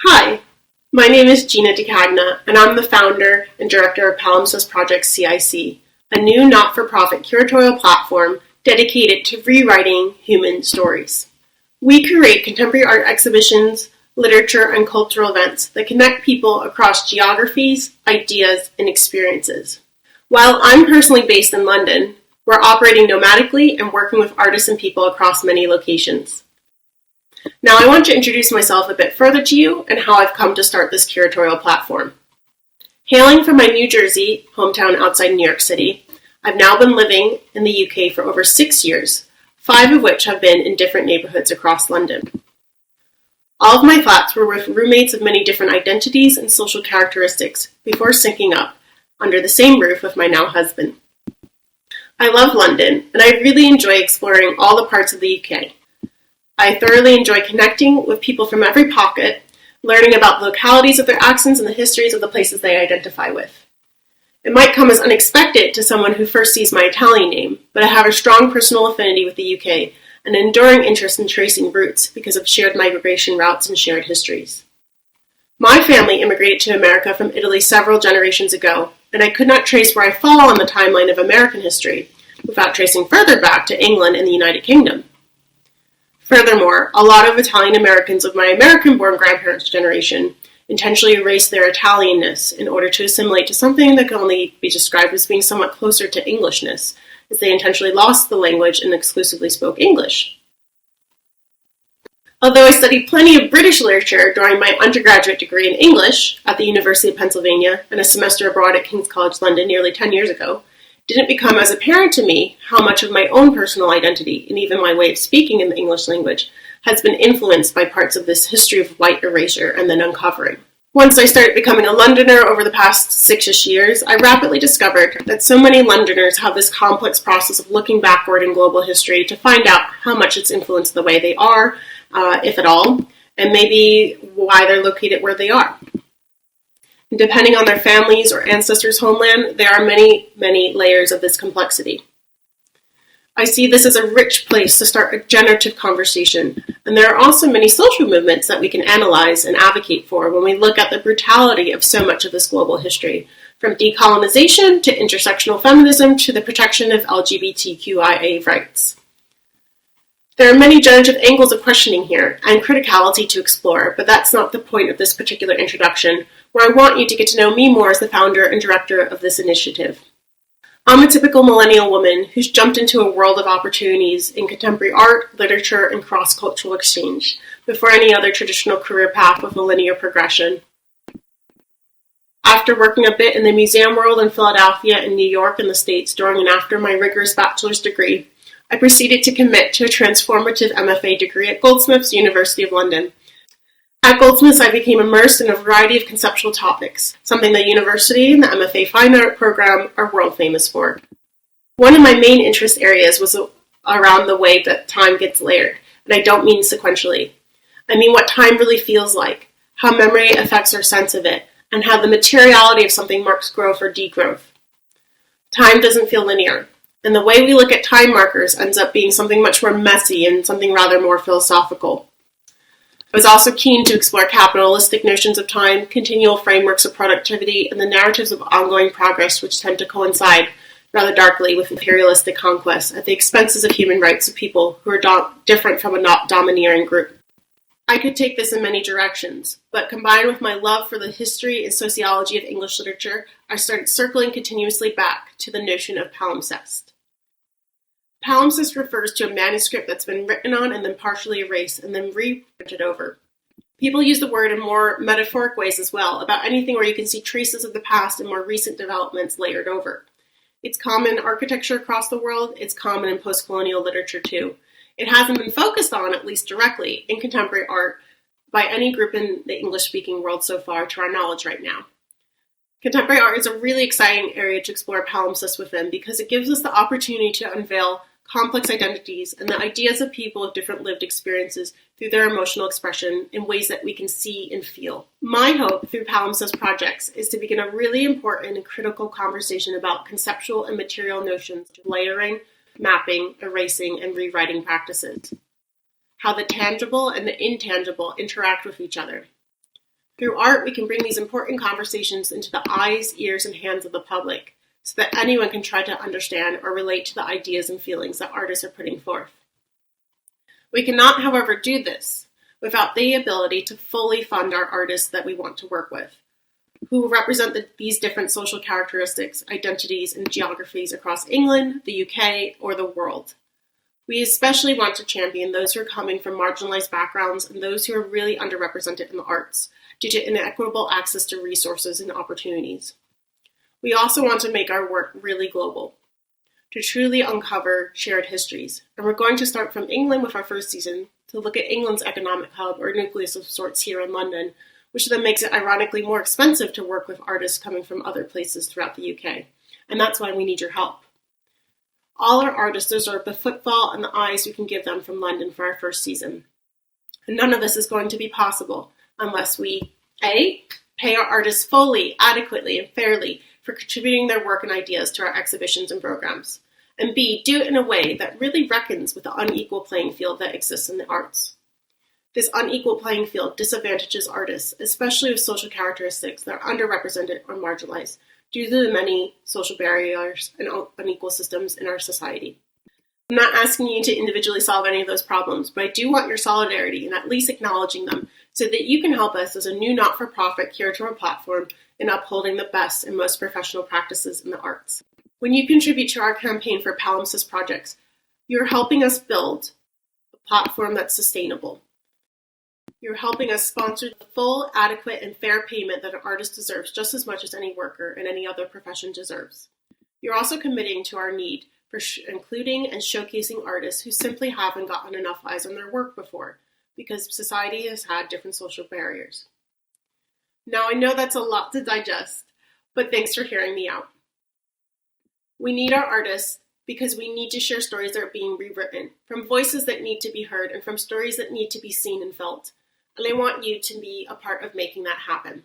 Hi, my name is Gina DeCagna, and I'm the founder and director of Palimpsest Projects CIC, a new not-for-profit curatorial platform dedicated to rewriting human stories. We curate contemporary art exhibitions, literature, and cultural events that connect people across geographies, ideas, and experiences. While I'm personally based in London, we're operating nomadically and working with artists and people across many locations. Now I want to introduce myself a bit further to you and how I've come to start this curatorial platform. Hailing from my New Jersey hometown outside New York City, I've now been living in the UK for over 6 years, 5 of which have been in different neighborhoods across London. All of my flats were with roommates of many different identities and social characteristics before syncing up under the same roof with my now husband. I love London, and I really enjoy exploring all the parts of the UK. I thoroughly enjoy connecting with people from every pocket, learning about the localities of their accents and the histories of the places they identify with. It might come as unexpected to someone who first sees my Italian name, but I have a strong personal affinity with the UK and an enduring interest in tracing roots because of shared migration routes and shared histories. My family immigrated to America from Italy several generations ago, and I could not trace where I fall on the timeline of American history without tracing further back to England and the United Kingdom. Furthermore, a lot of Italian Americans of my American-born grandparents' generation intentionally erased their Italianness in order to assimilate to something that can only be described as being somewhat closer to Englishness, as they intentionally lost the language and exclusively spoke English. Although I studied plenty of British literature during my undergraduate degree in English at the University of Pennsylvania and a semester abroad at King's College London nearly 10 years ago, it didn't become as apparent to me how much of my own personal identity, and even my way of speaking in the English language, has been influenced by parts of this history of white erasure and then uncovering. Once I started becoming a Londoner over the past 6-ish years, I rapidly discovered that so many Londoners have this complex process of looking backward in global history to find out how much it's influenced the way they are, if at all, and maybe why they're located where they are. And depending on their families or ancestors' homeland, there are many, many layers of this complexity. I see this as a rich place to start a generative conversation, and there are also many social movements that we can analyze and advocate for when we look at the brutality of so much of this global history, from decolonization to intersectional feminism to the protection of LGBTQIA rights. There are many generative angles of questioning here, and criticality to explore, but that's not the point of this particular introduction, where I want you to get to know me more as the founder and director of this initiative. I'm a typical millennial woman who's jumped into a world of opportunities in contemporary art, literature, and cross-cultural exchange, before any other traditional career path with a linear progression. After working a bit in the museum world in Philadelphia and New York in the States during and after my rigorous bachelor's degree, I proceeded to commit to a transformative MFA degree at Goldsmiths, University of London. At Goldsmiths, I became immersed in a variety of conceptual topics, something the university and the MFA Fine Art program are world famous for. One of my main interest areas was around the way that time gets layered, and I don't mean sequentially. I mean what time really feels like, how memory affects our sense of it, and how the materiality of something marks growth or degrowth. Time doesn't feel linear, and the way we look at time markers ends up being something much more messy and something rather more philosophical. I was also keen to explore capitalistic notions of time, continual frameworks of productivity, and the narratives of ongoing progress which tend to coincide rather darkly with imperialistic conquest at the expenses of human rights of people who are different from a domineering group. I could take this in many directions, but combined with my love for the history and sociology of English literature, I started circling continuously back to the notion of palimpsest. Palimpsest refers to a manuscript that's been written on and then partially erased and then reprinted over. People use the word in more metaphoric ways as well, about anything where you can see traces of the past and more recent developments layered over. It's common in architecture across the world, it's common in post-colonial literature too. It hasn't been focused on, at least directly, in contemporary art by any group in the English-speaking world so far, to our knowledge right now. Contemporary art is a really exciting area to explore palimpsest within because it gives us the opportunity to unveil complex identities and the ideas of people with different lived experiences through their emotional expression in ways that we can see and feel. My hope through Palimpsest Projects is to begin a really important and critical conversation about conceptual and material notions of layering, mapping, erasing, and rewriting practices. How the tangible and the intangible interact with each other. Through art, we can bring these important conversations into the eyes, ears, and hands of the public so that anyone can try to understand or relate to the ideas and feelings that artists are putting forth. We cannot, however, do this without the ability to fully fund our artists that we want to work with, who represent these different social characteristics, identities, and geographies across England, the UK, or the world. We especially want to champion those who are coming from marginalized backgrounds and those who are really underrepresented in the arts due to inequitable access to resources and opportunities. We also want to make our work really global, to truly uncover shared histories. And we're going to start from England with our first season to look at England's economic hub or nucleus of sorts here in London, which then makes it ironically more expensive to work with artists coming from other places throughout the UK. And that's why we need your help. All our artists deserve the footfall and the eyes we can give them from London for our first season. And none of this is going to be possible unless we, A, pay our artists fully, adequately, and fairly for contributing their work and ideas to our exhibitions and programs, and B, do it in a way that really reckons with the unequal playing field that exists in the arts. This unequal playing field disadvantages artists, especially with social characteristics that are underrepresented or marginalized, due to the many social barriers and unequal systems in our society. I'm not asking you to individually solve any of those problems, but I do want your solidarity in at least acknowledging them so that you can help us as a new not-for-profit curatorial platform in upholding the best and most professional practices in the arts. When you contribute to our campaign for Palimpsest Projects, you're helping us build a platform that's sustainable. You're helping us sponsor the full, adequate, and fair payment that an artist deserves just as much as any worker in any other profession deserves. You're also committing to our need for including and showcasing artists who simply haven't gotten enough eyes on their work before because society has had different social barriers. Now, I know that's a lot to digest, but thanks for hearing me out. We need our artists because we need to share stories that are being rewritten, from voices that need to be heard and from stories that need to be seen and felt. And I want you to be a part of making that happen.